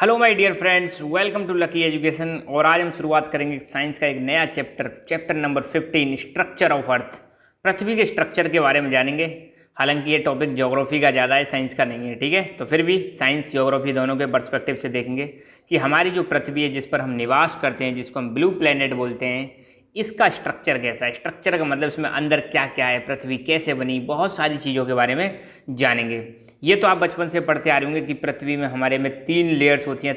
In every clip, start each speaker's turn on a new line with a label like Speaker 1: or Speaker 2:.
Speaker 1: Hello my dear friends, welcome to lucky education. और आज हम शुरुआत करेंगे साइंस का एक नया chapter number 15, structure of earth. पृथ्वी के स्ट्रक्चर के बारे में जानेंगे। हालांकि ये टॉपिक ज्योग्राफी का ज़्यादा है, साइंस का नहीं है, ठीक है। तो फिर भी साइंस ज्योग्राफी दोनों के पर्सपेक्टिव से देखेंगे कि हमारी जो पृथ्वी है, जिस पर हम निवास करते हैं, जिसको हम ब्लू प्लेनेट बोलते हैं, इसका स्ट्रक्चर कैसा है। स्ट्रक्चर का मतलब इसमें अंदर क्या क्या है, पृथ्वी कैसे बनी, बहुत सारी चीज़ों के बारे में जानेंगे। ये तो आप बचपन से पढ़ते आ रहे होंगे कि पृथ्वी में हमारे में 3 लेयर्स होती हैं।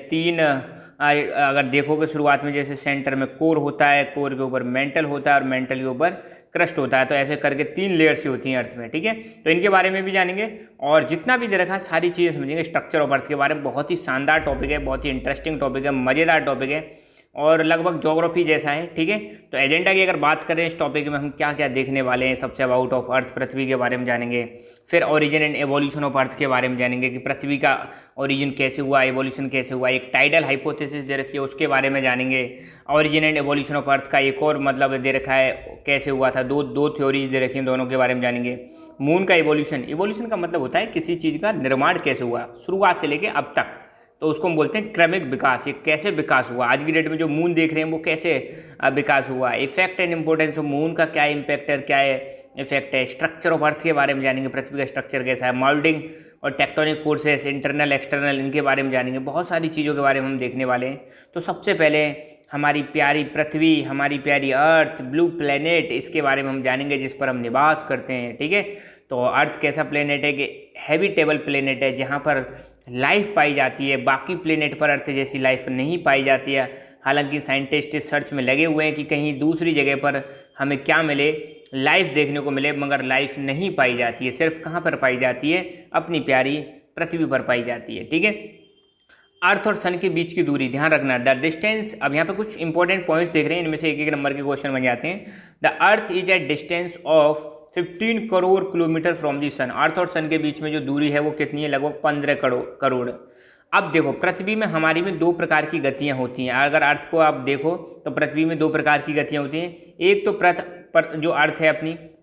Speaker 1: अगर देखोगे शुरुआत में, जैसे सेंटर में कोर होता है, कोर के ऊपर मेंटल होता है और मेंटल के ऊपर क्रस्ट होता है। तो ऐसे करके 3 लेयर्स ही होती हैं अर्थ में, ठीक है। तो इनके बारे में भी जानेंगे और जितना भी दे रखा है सारी चीज़ें समझेंगे। स्ट्रक्चर ऑफ अर्थ के बारे में बहुत ही शानदार टॉपिक है, बहुत ही इंटरेस्टिंग टॉपिक है, मज़ेदार टॉपिक है और लगभग ज्योग्राफी जैसा है, ठीक है। तो एजेंडा की अगर बात करें इस टॉपिक में, हम क्या क्या देखने वाले हैं। सबसे अबाउट ऑफ अर्थ, पृथ्वी के बारे में जानेंगे। फिर origin and evolution of earth के बारे में जानेंगे कि पृथ्वी का ओरिजिन कैसे हुआ, एवोल्यूशन कैसे हुआ। एक टाइडल हाइपोथेसिस दे रखी है, उसके बारे में जानेंगे। Origin and evolution of earth का एक और मतलब दे रखा है, कैसे हुआ था। दो थ्योरीज दे रखी हैं, दोनों के बारे में जानेंगे। मून का एवोल्यूशन का मतलब होता है किसी चीज़ का निर्माण कैसे हुआ शुरुआत से लेके अब तक, तो उसको हम बोलते हैं क्रमिक विकास। ये कैसे विकास हुआ, आज की डेट में जो मून देख रहे हैं वो कैसे विकास हुआ। Effect and importance of moon का क्या इम्पैक्ट है, क्या है इफेक्ट है। स्ट्रक्चर ऑफ अर्थ के बारे में जानेंगे, पृथ्वी का स्ट्रक्चर कैसा है। मोल्डिंग और टेक्टोनिक फोर्सेस, इंटरनल एक्सटर्नल, इनके बारे में जानेंगे। बहुत सारी चीज़ों के बारे में हम देखने वाले हैं। तो सबसे पहले हमारी प्यारी पृथ्वी, हमारी प्यारी अर्थ, ब्लू प्लेनेट, इसके बारे में हम जानेंगे, जिस पर हम निवास करते हैं, ठीक है। तो अर्थ कैसा प्लेनेट है कि हैबिटेबल प्लेनेट है, जहाँ पर लाइफ पाई जाती है। बाकी प्लेनेट पर अर्थ जैसी लाइफ नहीं पाई जाती है। हालांकि साइंटिस्ट इस सर्च में लगे हुए हैं कि कहीं दूसरी जगह पर हमें क्या मिले, लाइफ देखने को मिले, मगर लाइफ नहीं पाई जाती है। सिर्फ कहाँ पर पाई जाती है, अपनी प्यारी पृथ्वी पर पाई जाती है, ठीक है। अर्थ और सन के बीच की दूरी ध्यान रखना, द डिस्टेंस। अब यहाँ पे कुछ इंपॉर्टेंट पॉइंट्स देख रहे हैं, इनमें से एक एक नंबर के क्वेश्चन बन जाते हैं। The earth is at distance of 15 crore kilometer from the sun. Earth और सन के बीच में जो दूरी है वो कितनी है, लगभग 15 करोड़। अब देखो, पृथ्वी में हमारी में 2 प्रकार की गतियां होती हैं। अगर अर्थ को आप देखो तो पृथ्वी में 2 प्रकार की गतियां होती हैं। एक तो जो अर्थ है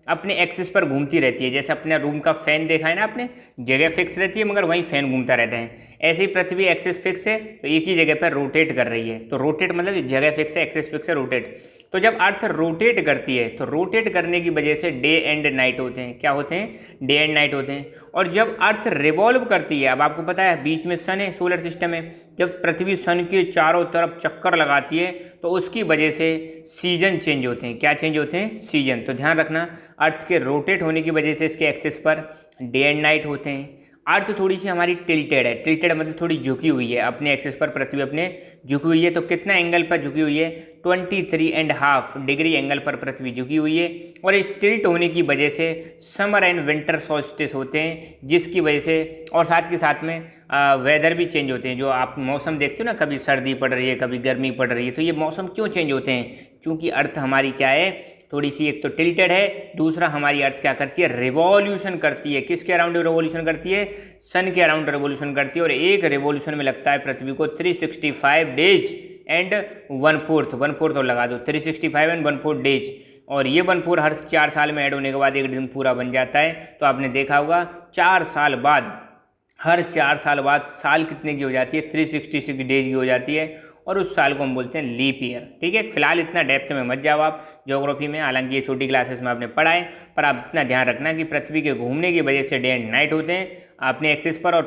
Speaker 1: अपने एक्सिस पर घूमती रहती है। जैसे अपने रूम का फैन देखा है ना, अपने जगह फिक्स रहती है मगर वहीं फैन घूमता रहता है। ऐसे ही पृथ्वी एक्सिस फिक्स है तो एक ही जगह पर रोटेट कर रही है। तो रोटेट मतलब जगह फिक्स है, एक्सिस फिक्स है, रोटेट। तो जब अर्थ रोटेट करती है तो रोटेट करने की वजह से डे एंड नाइट होते हैं। क्या होते हैं, डे एंड नाइट होते हैं। और जब अर्थ रिवॉल्व करती है, अब आपको पता है बीच में सन है, सोलर सिस्टम है। जब पृथ्वी सन के चारों तरफ चक्कर लगाती है तो उसकी वजह से सीजन चेंज होते हैं। क्या चेंज होते हैं, सीजन। तो ध्यान रखना, अर्थ के रोटेट होने की वजह से इसके axis per day and night होते हैं। अर्थ थोड़ी सी हमारी टिल्टेड है। टिल्टेड मतलब थोड़ी झुकी हुई है अपने एक्सिस पर, पृथ्वी अपने झुकी हुई है। तो कितना एंगल पर झुकी हुई है, 23.5 डिग्री एंगल पर पृथ्वी झुकी हुई है। और इस टिल्ट होने की वजह से समर एंड विंटर सॉल्स्टिस होते हैं, जिसकी वजह से और साथ के साथ में वेदर भी चेंज होते हैं। जो आप मौसम देखते हो ना, कभी सर्दी पड़ रही है, कभी गर्मी पड़ रही है। तो ये मौसम क्यों चेंज होते हैं, क्योंकि अर्थ हमारी क्या है, थोड़ी सी एक तो टिल्टेड है, दूसरा हमारी अर्थ क्या करती है, रिवॉल्यूशन करती है। किसके अराउंड रिवॉल्यूशन करती है, सन के अराउंड रिवॉल्यूशन करती है। और एक रिवॉल्यूशन में लगता है पृथ्वी को 365 डेज एंड 1/4 और लगा दो, 365 एंड 1/4 डेज। और ये 1/4 हर 4 साल में ऐड होने के बाद एक दिन पूरा बन जाता है। तो आपने देखा होगा 4 साल बाद, हर 4 साल बाद साल कितने की हो जाती है, 366 डेज की हो जाती है। और उस साल को हम बोलते हैं लीप ईयर, ठीक है। फिलहाल इतना डेप्थ में मत जाओ आप ज्योग्राफी में, हालांकि ये छोटी क्लासेस में आपने पढ़ा है, पर आप इतना ध्यान रखना कि पृथ्वी के घूमने की वजह से डे एंड नाइट होते हैं अपने एक्सिस पर, और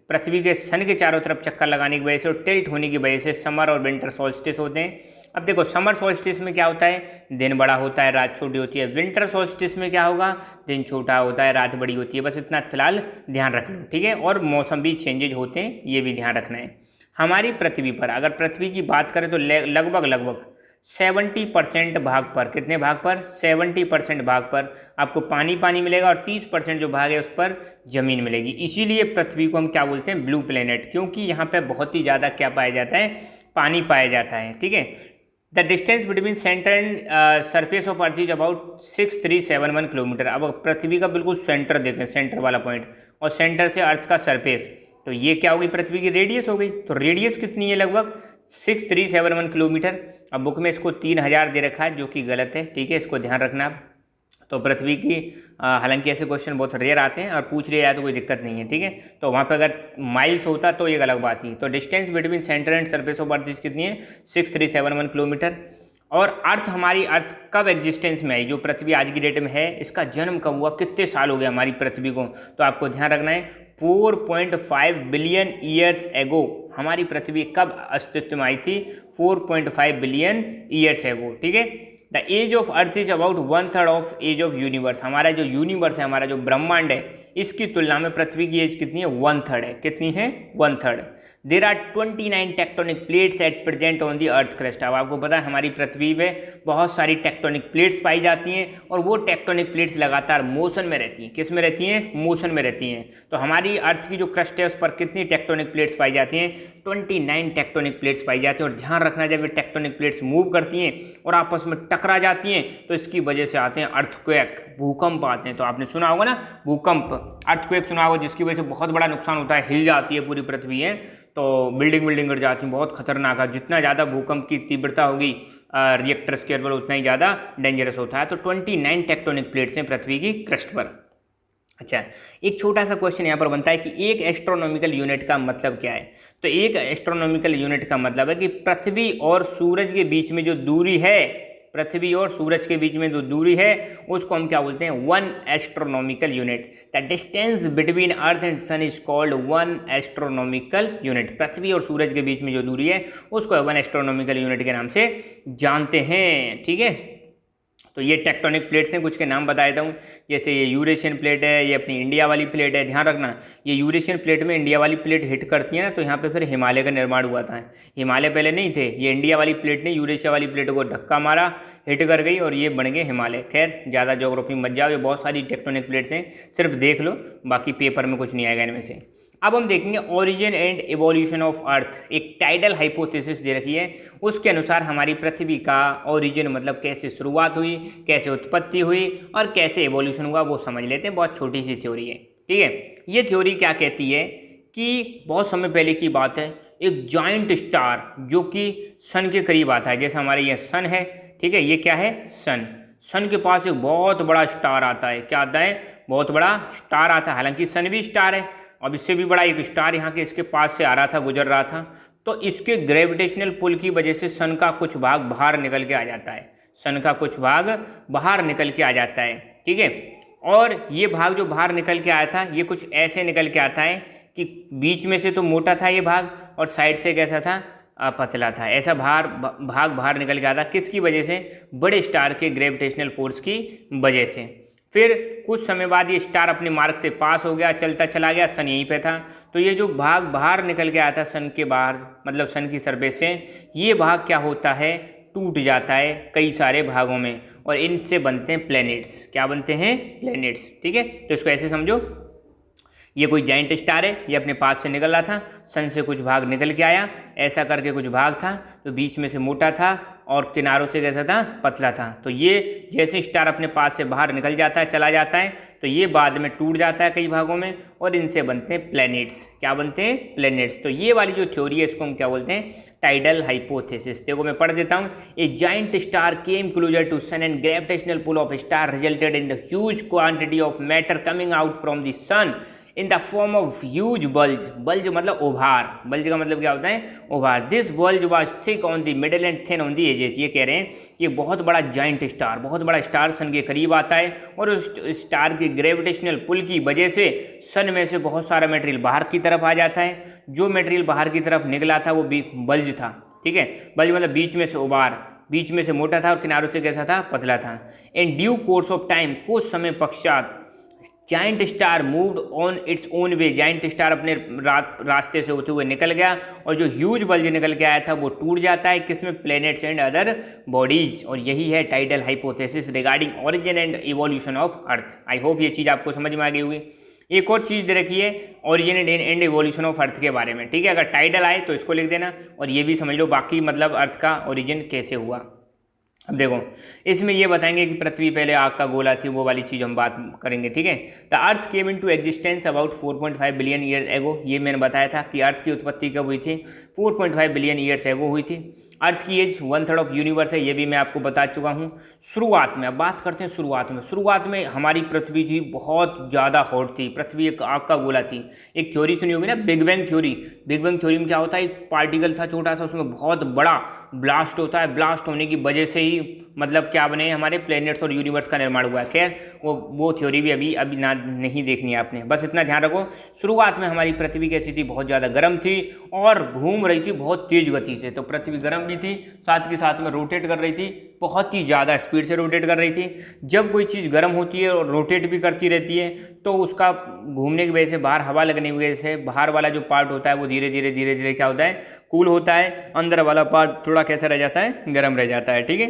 Speaker 1: पृथ्वी के सन के चारों तरफ चक्कर लगाने की वजह से और टिल्ट होने की वजह से समर और विंटर सोल्स्टिस होते हैं। अब देखो, समर सोल्स्टिस में क्या होता है, दिन बड़ा होता है, रात छोटी होती है। विंटर सोल्स्टिस में क्या होगा, दिन छोटा होता है, रात बड़ी होती है। बस इतना फिलहाल ध्यान रख लो, ठीक है। और मौसम भी चेंजेज होते हैं, ये भी ध्यान रखना है। हमारी पृथ्वी पर अगर पृथ्वी की बात करें तो लगभग 70% भाग पर, कितने भाग पर, 70% भाग पर आपको पानी मिलेगा, और 30% जो भाग है उस पर ज़मीन मिलेगी। इसीलिए पृथ्वी को हम क्या बोलते हैं, ब्लू प्लेनेट, क्योंकि यहाँ पे बहुत ही ज़्यादा क्या पाया जाता है, पानी पाया जाता है, ठीक है। The distance between centre and surface of earth is about 6371 kilometre. अब पृथ्वी का बिल्कुल सेंटर देखें, सेंटर वाला पॉइंट, और सेंटर से अर्थ का सरफेस, तो ये क्या होगी, पृथ्वी की रेडियस हो गई। तो रेडियस कितनी है, लगभग 6371 किलोमीटर। अब बुक में इसको 3000 दे रखा है, जो कि गलत है, ठीक है, इसको ध्यान रखना। तो पृथ्वी की हालांकि ऐसे क्वेश्चन बहुत रेयर आते हैं और पूछ लिया जाए तो कोई दिक्कत नहीं है, ठीक है। तो वहाँ पे अगर माइल्स होता तो एक अलग बात थी। तो distance between centre and surface of earth कितनी है, 6371 किलोमीटर। और अर्थ, हमारी अर्थ कब एग्जिस्टेंस में आई, जो पृथ्वी आज की डेट में है, इसका जन्म कब हुआ, कितने साल हो गए हमारी पृथ्वी को, तो आपको ध्यान रखना है 4.5 बिलियन ईयर्स एगो हमारी पृथ्वी कब अस्तित्व में आई थी, 4.5 बिलियन ईयर्स एगो, ठीक है। The age of earth is about 1/3 of age of universe. हमारा जो यूनिवर्स है, हमारा जो ब्रह्मांड है, इसकी तुलना में पृथ्वी की एज कितनी है, 1/3 है। कितनी है, 1/3। There are 29 tectonic plates at present on the earth crust. अब आपको पता है हमारी पृथ्वी में बहुत सारी टेक्टोनिक प्लेट्स पाई जाती हैं और वो टेक्टोनिक प्लेट्स लगातार मोशन में रहती हैं। किस में रहती हैं, मोशन में रहती हैं। तो हमारी अर्थ की जो क्रस्ट है उस पर कितनी टेक्टोनिक प्लेट्स पाई जाती हैं, 29 टेक्टोनिक प्लेट्स पाई जाती हैं। और ध्यान रखना, जब ये टेक्टोनिक प्लेट्स मूव करती हैं और आपस में टकरा जाती हैं तो इसकी वजह से आते हैं अर्थक्वेक, भूकंप आते हैं। तो आपने सुना होगा ना भूकंप, अर्थक्वेक सुना होगा, जिसकी वजह से बहुत बड़ा नुकसान होता है, हिल जाती है पूरी पृथ्वी है, तो बिल्डिंग गिर जाती है, बहुत खतरनाक है। जितना ज़्यादा भूकंप की तीव्रता होगी रिएक्टर स्केल पर, उतना ही ज़्यादा डेंजरस होता है। तो 29 टेक्टोनिक प्लेट्स हैं पृथ्वी की क्रस्ट पर। अच्छा, एक छोटा सा क्वेश्चन यहाँ पर बनता है कि एक एस्ट्रोनॉमिकल यूनिट का मतलब क्या है। तो एक एस्ट्रोनॉमिकल यूनिट का मतलब है कि पृथ्वी और सूरज के बीच में जो दूरी है, पृथ्वी और सूरज के बीच में जो दूरी है, उसको हम क्या बोलते हैं, 1 astronomical unit. The distance between earth and sun is called 1 astronomical unit. पृथ्वी और सूरज के बीच में जो दूरी है उसको 1 एस्ट्रोनॉमिकल यूनिट के नाम से जानते हैं, ठीक है। तो ये टेक्टोनिक प्लेट्स हैं, कुछ के नाम बता देता हूँ। जैसे ये यूरेशियन प्लेट है, ये अपनी इंडिया वाली प्लेट है। ध्यान रखना, ये यूरेशियन प्लेट में इंडिया वाली प्लेट हिट करती है ना, तो यहाँ पे फिर हिमालय का निर्माण हुआ था। हिमालय पहले नहीं थे, ये इंडिया वाली प्लेट ने यूरेशिया वाली प्लेट को धक्का मारा, हिट कर गई और ये बन गए हिमालय। खैर ज़्यादा ज्योग्राफी मत जाओ, ये बहुत सारी टेक्टोनिक प्लेट्स हैं, सिर्फ देख लो, बाकी पेपर में कुछ नहीं आएगा इनमें से। अब हम देखेंगे origin and evolution of earth. एक टाइडल हाइपोथेसिस दे रखी है, उसके अनुसार हमारी पृथ्वी का ओरिजिन मतलब कैसे शुरुआत हुई, कैसे उत्पत्ति हुई और कैसे एवोल्यूशन हुआ, वो समझ लेते हैं। बहुत छोटी सी थ्योरी है, ठीक है। ये थ्योरी क्या कहती है कि बहुत समय पहले की बात है, एक जॉइंट स्टार जो कि सन के करीब आता है, जैसे हमारे ये सन है, ठीक है, ये क्या है, सन के पास एक बहुत बड़ा स्टार आता है। क्या आता है, बहुत बड़ा स्टार आता है। हालांकि सन भी स्टार है, अब इससे भी बड़ा एक स्टार यहाँ के इसके पास से आ रहा था, गुजर रहा था। तो इसके ग्रेविटेशनल पुल की वजह से सन का कुछ भाग बाहर निकल के आ जाता है, सन का कुछ भाग बाहर निकल के आ जाता है, ठीक है। और ये भाग जो बाहर निकल के आया था, ये कुछ ऐसे निकल के आता है कि बीच में से तो मोटा था ये भाग और साइड से कैसा था, पतला था। ऐसा भाग बाहर निकल के आता, किसकी वजह से, बड़े स्टार के ग्रेविटेशनल फोर्स की वजह से। फिर कुछ समय बाद ये स्टार अपने मार्ग से पास हो गया, चलता चला गया, सन यहीं पे था। तो ये जो भाग बाहर निकल के आया था सन के बाहर, मतलब सन की सरफेस से, ये भाग क्या होता है, टूट जाता है कई सारे भागों में और इनसे बनते हैं प्लैनेट्स। क्या बनते हैं, प्लैनेट्स, ठीक है। तो इसको ऐसे समझो, ये कोई जाइंट स्टार है, ये अपने पास से निकल रहा था, सन से कुछ भाग निकल के आया, ऐसा करके कुछ भाग था तो बीच में से मोटा था और किनारों से कैसा था, पतला था। तो ये जैसे स्टार अपने पास से बाहर निकल जाता है, चला जाता है, तो ये बाद में टूट जाता है कई भागों में और इनसे बनते हैं प्लैनेट्स। क्या बनते हैं, प्लैनेट्स। तो ये वाली जो थ्योरी है इसको हम क्या बोलते हैं, टाइडल हाइपोथेसिस। देखो मैं पढ़ देता हूँ। A giant star came closer to sun and gravitational pull of star resulted in the huge quantity of matter coming out from the sun in the form of huge bulge. Bulge मतलब उभार, bulge का मतलब क्या होता है, उभार। This bulge was thick on the middle and thin on the edges. ये कह रहे हैं कि बहुत बड़ा जाइंट स्टार, बहुत बड़ा स्टार सन के करीब आता है और उस स्टार की ग्रेविटेशनल पुल की वजह से सन में से बहुत सारा मटेरियल बाहर की तरफ आ जाता है। जो मटेरियल बाहर की तरफ निकला था वो बल्ज था, ठीक है। बल्ज मतलब बीच में से उभार, बीच में से मोटा था और किनारों से कैसा था, पतला था। In due course of time, कुछ समय पश्चात, giant star moved on its own way. Giant star अपने रास्ते से होते हुए निकल गया और जो ह्यूज बल्ज निकल के आया था वो टूट जाता है, किसमें, प्लैनेट्स एंड अदर बॉडीज। और यही है tidal hypothesis regarding origin and evolution of earth. I hope ये चीज़ आपको समझ में आ गई होगी। एक और चीज़ दे रखी है origin and evolution of earth के बारे में, ठीक है। अगर टाइडल आए तो इसको लिख देना और ये भी समझ लो बाकी मतलब अर्थ का ओरिजिन कैसे हुआ। अब देखो इसमें ये बताएंगे कि पृथ्वी पहले आग का गोला थी, वो वाली चीज़ हम बात करेंगे, ठीक है। The earth came into existence about 4.5 billion year ago. ये मैंने बताया था कि अर्थ की उत्पत्ति कब हुई थी, 4.5 बिलियन ईयर्स एगो हुई थी। अर्थ की एज 1/3 ऑफ यूनिवर्स है, ये भी मैं आपको बता चुका हूँ। शुरुआत में अब बात करते हैं शुरुआत में हमारी पृथ्वी जी बहुत ज़्यादा हॉट थी, पृथ्वी एक आग का गोला थी। एक थ्योरी सुनी होगी ना, big bang theory. Big bang theory में क्या होता है, एक पार्टिकल था छोटा सा, उसमें बहुत बड़ा ब्लास्ट होता है, ब्लास्ट होने की वजह से ही मतलब क्या बने हमारे प्लैनेट्स और यूनिवर्स का निर्माण हुआ है। खैर वो थ्योरी भी अभी ना नहीं देखनी है आपने, बस इतना ध्यान रखो। शुरुआत में हमारी पृथ्वी कैसी थी, बहुत ज़्यादा गर्म थी और घूम रही थी बहुत तेज गति से। तो पृथ्वी गर्म भी थी, साथ के साथ में रोटेट कर रही थी, बहुत ही ज़्यादा स्पीड से रोटेट कर रही थी। जब कोई चीज़ गर्म होती है और रोटेट भी करती रहती है तो उसका घूमने की वजह से, बाहर हवा लगने की वजह से, बाहर वाला जो पार्ट होता है वो धीरे धीरे क्या होता है, कूल होता है, अंदर वाला पार्ट थोड़ा कैसा रह जाता है, गर्म रह जाता है। ठीक है,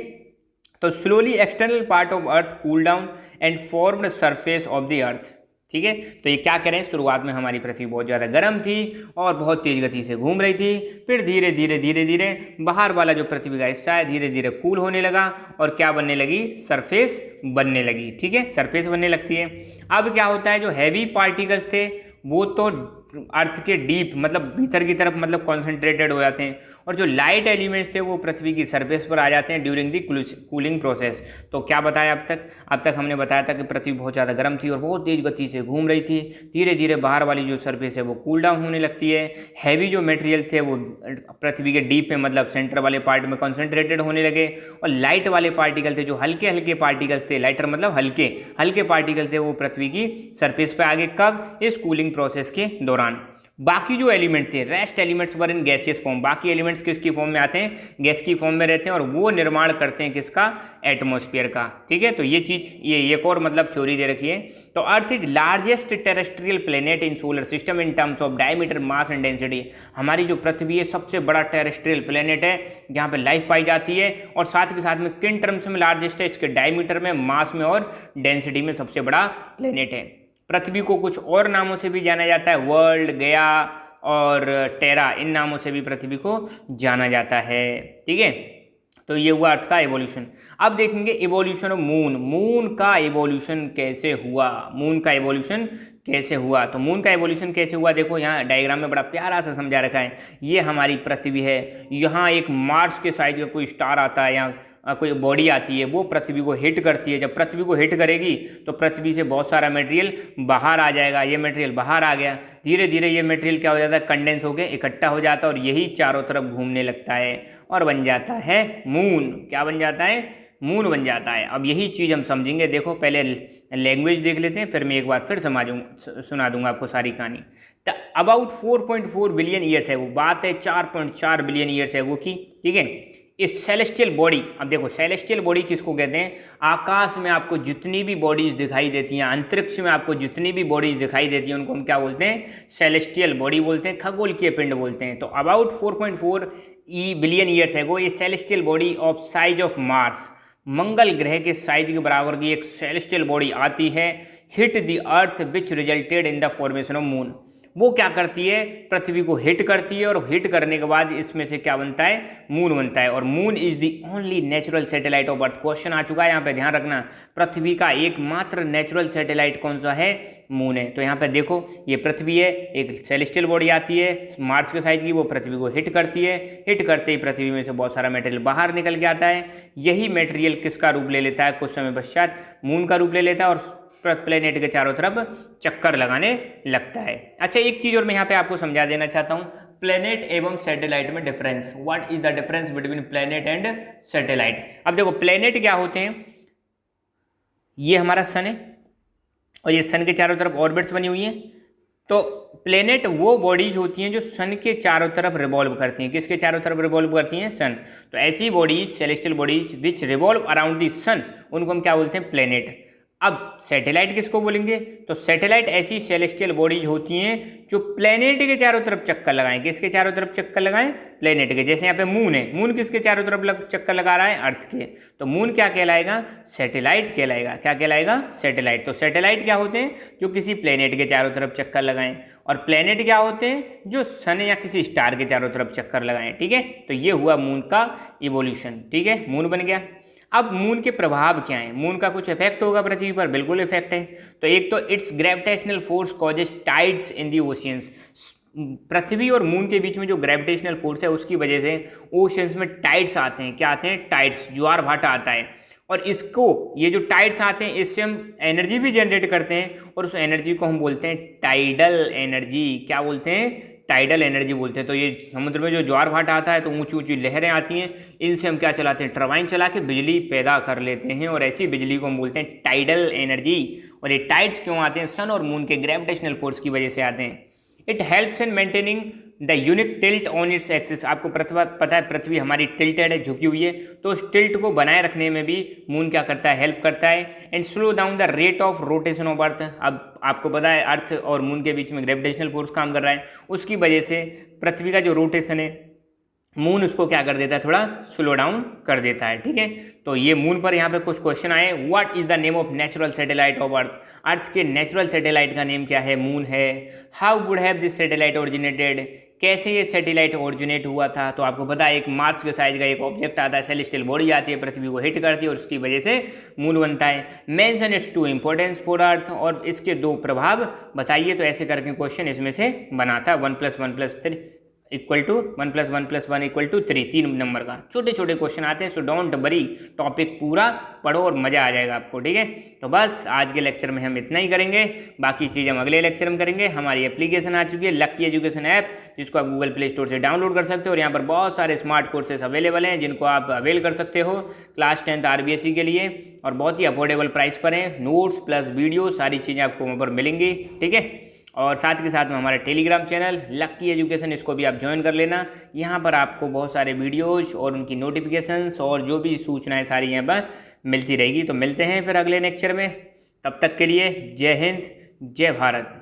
Speaker 1: तो slowly external part of earth cool down and formed surface of the earth. ठीक है, तो ये क्या करें, शुरुआत में हमारी पृथ्वी बहुत ज़्यादा गर्म थी और बहुत तेज गति से घूम रही थी, फिर धीरे धीरे बाहर वाला जो पृथ्वी का हिस्सा है धीरे धीरे कूल होने लगा और क्या बनने लगी, सरफेस बनने लगी। ठीक है, सरफेस बनने लगती है। अब क्या होता है, जो हैवी पार्टिकल्स थे वो तो अर्थ के डीप मतलब भीतर की तरफ मतलब कॉन्सेंट्रेटेड हो जाते हैं, और जो लाइट एलिमेंट्स थे वो पृथ्वी की सरफेस पर आ जाते हैं ड्यूरिंग दी कूलिंग प्रोसेस। तो क्या बताया अब तक हमने बताया था कि पृथ्वी बहुत ज़्यादा गर्म थी और बहुत तेज गति से घूम रही थी, धीरे धीरे बाहर वाली जो सरफेस है वो कूल डाउन होने लगती है। हैवी जो मटेरियल थे वो पृथ्वी के डीप में मतलब सेंटर वाले पार्ट में कॉन्सेंट्रेटेड होने लगे, और लाइट वाले पार्टिकल थे, जो हल्के पार्टिकल्स थे, लाइटर मतलब हल्के पार्टिकल थे, वो पृथ्वी की सरफेस पर आ गए। कब, इस कूलिंग प्रोसेस के दौरान। बाकी जो एलिमेंट थे, rest elements were in gaseous form, बाकी एलिमेंट्स किसकी फॉर्म में आते हैं, गैस की फॉर्म में रहते हैं, और वो निर्माण करते हैं किसका, एटमॉस्फेयर का। ठीक है, तो ये चीज़ ये एक और मतलब थ्योरी दे रखी है। तो earth is largest terrestrial planet in solar system in terms of diameter, mass and density. हमारी जो पृथ्वी है सबसे बड़ा टेरेस्ट्रियल प्लेनेट है जहाँ पे लाइफ पाई जाती है, और साथ के साथ में किन टर्म्स में लार्जेस्ट है, इसके डायमीटर में, मास में और डेंसिटी में सबसे बड़ा प्लेनेट है। पृथ्वी को कुछ और नामों से भी जाना जाता है, वर्ल्ड, गया और टेरा, इन नामों से भी पृथ्वी को जाना जाता है। ठीक है, तो ये हुआ अर्थ का एवोल्यूशन। अब देखेंगे एवोल्यूशन ऑफ मून। मून का एवोल्यूशन कैसे हुआ, मून का एवोल्यूशन कैसे हुआ। तो मून का एवोल्यूशन कैसे हुआ, देखो यहाँ डायग्राम में बड़ा प्यारा सा समझा रखा है। ये हमारी पृथ्वी है, यहाँ एक मार्स के साइज का कोई स्टार आता है, यहाँ कोई बॉडी आती है, वो पृथ्वी को हिट करती है। जब पृथ्वी को हिट करेगी तो पृथ्वी से बहुत सारा मटेरियल बाहर आ जाएगा। ये मटेरियल बाहर आ गया, धीरे धीरे ये मटेरियल क्या हो जाता है, कंडेंस होकर इकट्ठा हो जाता है, और यही चारों तरफ घूमने लगता है और बन जाता है मून। क्या बन जाता है, मून बन जाता है। अब यही चीज़ हम समझेंगे। देखो पहले लैंग्वेज देख लेते हैं, फिर मैं एक बार फिर सुना दूंगा आपको सारी कहानी। तो अबाउट 4.4 बिलियन ईयर्स है, वो बात है 4.4 बिलियन ईयर्स है वो की। ठीक है, इस सेलेस्टियल बॉडी, अब देखो सेलेस्टियल बॉडी किसको कहते हैं, आकाश में आपको जितनी भी बॉडीज दिखाई देती हैं, अंतरिक्ष में आपको जितनी भी बॉडीज दिखाई देती हैं, उनको हम क्या बोलते हैं, सेलेस्टियल बॉडी बोलते हैं, खगोलीय पिंड बोलते हैं। तो अबाउट 4.4 बिलियन ईयर्स है वो ये celestial body of size of Mars, मंगल ग्रह के साइज के बराबर की एक सेलेस्टियल बॉडी आती है, hit the earth which resulted in the formation of moon. वो क्या करती है, पृथ्वी को हिट करती है, और हिट करने के बाद इसमें से क्या बनता है, मून बनता है। और moon is the only natural satellite of earth. Question आ चुका है यहाँ पे, ध्यान रखना, पृथ्वी का एकमात्र नेचुरल सैटेलाइट कौन सा है, मून है। तो यहाँ पे देखो ये पृथ्वी है, एक सेलेस्टियल बॉडी आती है मार्स के साइज की, वो पृथ्वी को हिट करती है, हिट करते ही पृथ्वी में से बहुत सारा मटेरियल बाहर निकल के आता है। यही मटेरियल किसका रूप ले लेता है, कुछ समय पश्चात मून का रूप ले लेता है, और प्लेनेट के चारों तरफ चक्कर लगाने लगता है। अच्छा, एक चीज और मैं यहाँ पे आपको समझा देना चाहता हूँ, प्लेनेट एवं सैटेलाइट में difference. What is the difference between planet and satellite. अब देखो प्लेनेट क्या होते हैं, ये हमारा सन है और ये सन के चारों तरफ ऑर्बिट्स बनी हुई हैं। तो प्लेनेट वो बॉडीज होती हैं जो सन के चारों तरफ रिवॉल्व करती हैं। किसके चारों तरफ रिवॉल्व करती हैं, सन। तो ऐसी bodies, celestial bodies which revolve around the sun, उनको हम क्या बोलते हैं, प्लेनेट। अब सैटेलाइट किसको बोलेंगे, तो सैटेलाइट ऐसी सेलेस्टियल बॉडीज होती हैं जो प्लेनेट के चारों तरफ चक्कर लगाएं। किसके चारों तरफ चक्कर लगाएं, प्लेनेट के। जैसे यहाँ पे मून है, मून किसके चारों तरफ चक्कर लगा रहा है, अर्थ के। तो मून क्या कहलाएगा, सैटेलाइट कहलाएगा। क्या कहलाएगा, सैटेलाइट। तो सैटेलाइट क्या होते हैं, जो किसी प्लेनेट के चारों तरफ चक्कर लगाएं, और प्लेनेट क्या होते हैं, जो सन या किसी स्टार के चारों तरफ चक्कर लगाएं। ठीक है, तो ये हुआ मून का इवोल्यूशन। ठीक है, मून बन गया। अब मून के प्रभाव क्या हैं, मून का कुछ इफेक्ट होगा पृथ्वी पर, बिल्कुल इफेक्ट है। तो एक तो it's gravitational force causes tides in the oceans. पृथ्वी और मून के बीच में जो ग्रेविटेशनल फोर्स है उसकी वजह से ओशंस में टाइड्स आते हैं। क्या आते हैं? टाइड्स, ज्वार भाटा आता है। और इसको, ये जो टाइड्स आते हैं, इससे हम एनर्जी भी जनरेट करते हैं और उस एनर्जी को हम बोलते हैं टाइडल एनर्जी। क्या बोलते हैं? टाइडल एनर्जी बोलते हैं। तो ये समुद्र में जो ज्वार भाटा आता है तो ऊंची ऊंची लहरें आती हैं, इनसे हम क्या चलाते हैं? टरबाइन चला के बिजली पैदा कर लेते हैं और ऐसी बिजली को हम बोलते हैं टाइडल एनर्जी। और ये टाइड्स क्यों आते हैं? सन और मून के ग्रेविटेशनल फोर्स की वजह से आते हैं। It helps in maintaining the unique tilt on its axis. आपको पता है पृथ्वी हमारी टिल्टेड है, झुकी हुई है, तो उस टिल्ट को बनाए रखने में भी मून क्या करता है? हेल्प करता है। And slow down the rate of rotation of earth. अब आपको पता है अर्थ और मून के बीच में ग्रेविटेशनल फोर्स काम कर रहा है, उसकी वजह से पृथ्वी का जो रोटेशन है, मून उसको क्या कर देता है? थोड़ा स्लो डाउन कर देता है। ठीक है, तो ये मून पर यहाँ पे कुछ क्वेश्चन आए। What is the name of natural satellite of earth? Earth के नेचुरल सैटेलाइट का नेम क्या है? मून है। How would have this satellite originated? कैसे ये सैटेलाइट ओरिजिनेट हुआ था? तो आपको पता है एक मार्स के साइज का एक ऑब्जेक्ट आता है, सेलेस्टियल बॉडी आती है, पृथ्वी को हिट करती है और उसकी वजह से मून बनता है। Mention its two importance for earth. और इसके दो प्रभाव बताइए। तो ऐसे करके क्वेश्चन इसमें से बनाता है। 1 + 1 + 3 इक्वल टू 1 + 1 + 1 = 3, 3 नंबर का छोटे छोटे क्वेश्चन आते हैं। सो डोंट वरी, टॉपिक पूरा पढ़ो और मज़ा आ जाएगा आपको। ठीक है, तो बस आज के लेक्चर में हम इतना ही करेंगे, बाकी चीज़ हम अगले लेक्चर में करेंगे। हमारी एप्लीकेशन आ चुकी है लकी एजुकेशन ऐप, जिसको आप गूगल प्ले स्टोर से डाउनलोड कर सकते हो और यहाँ पर बहुत सारे स्मार्ट कोर्सेस अवेलेबल हैं जिनको आप अवेल कर सकते हो क्लास 10th RBSE के लिए, और बहुत ही अफोर्डेबल प्राइस पर हैं। नोट्स प्लस वीडियो सारी चीज़ें आपको वहाँ पर मिलेंगी। ठीक है, और साथ के साथ में हमारा टेलीग्राम चैनल लकी एजुकेशन, इसको भी आप ज्वाइन कर लेना। यहाँ पर आपको बहुत सारे वीडियोज और उनकी नोटिफिकेशंस और जो भी सूचनाएं सारी यहाँ पर मिलती रहेगी। तो मिलते हैं फिर अगले लेक्चर में, तब तक के लिए जय हिंद, जय भारत।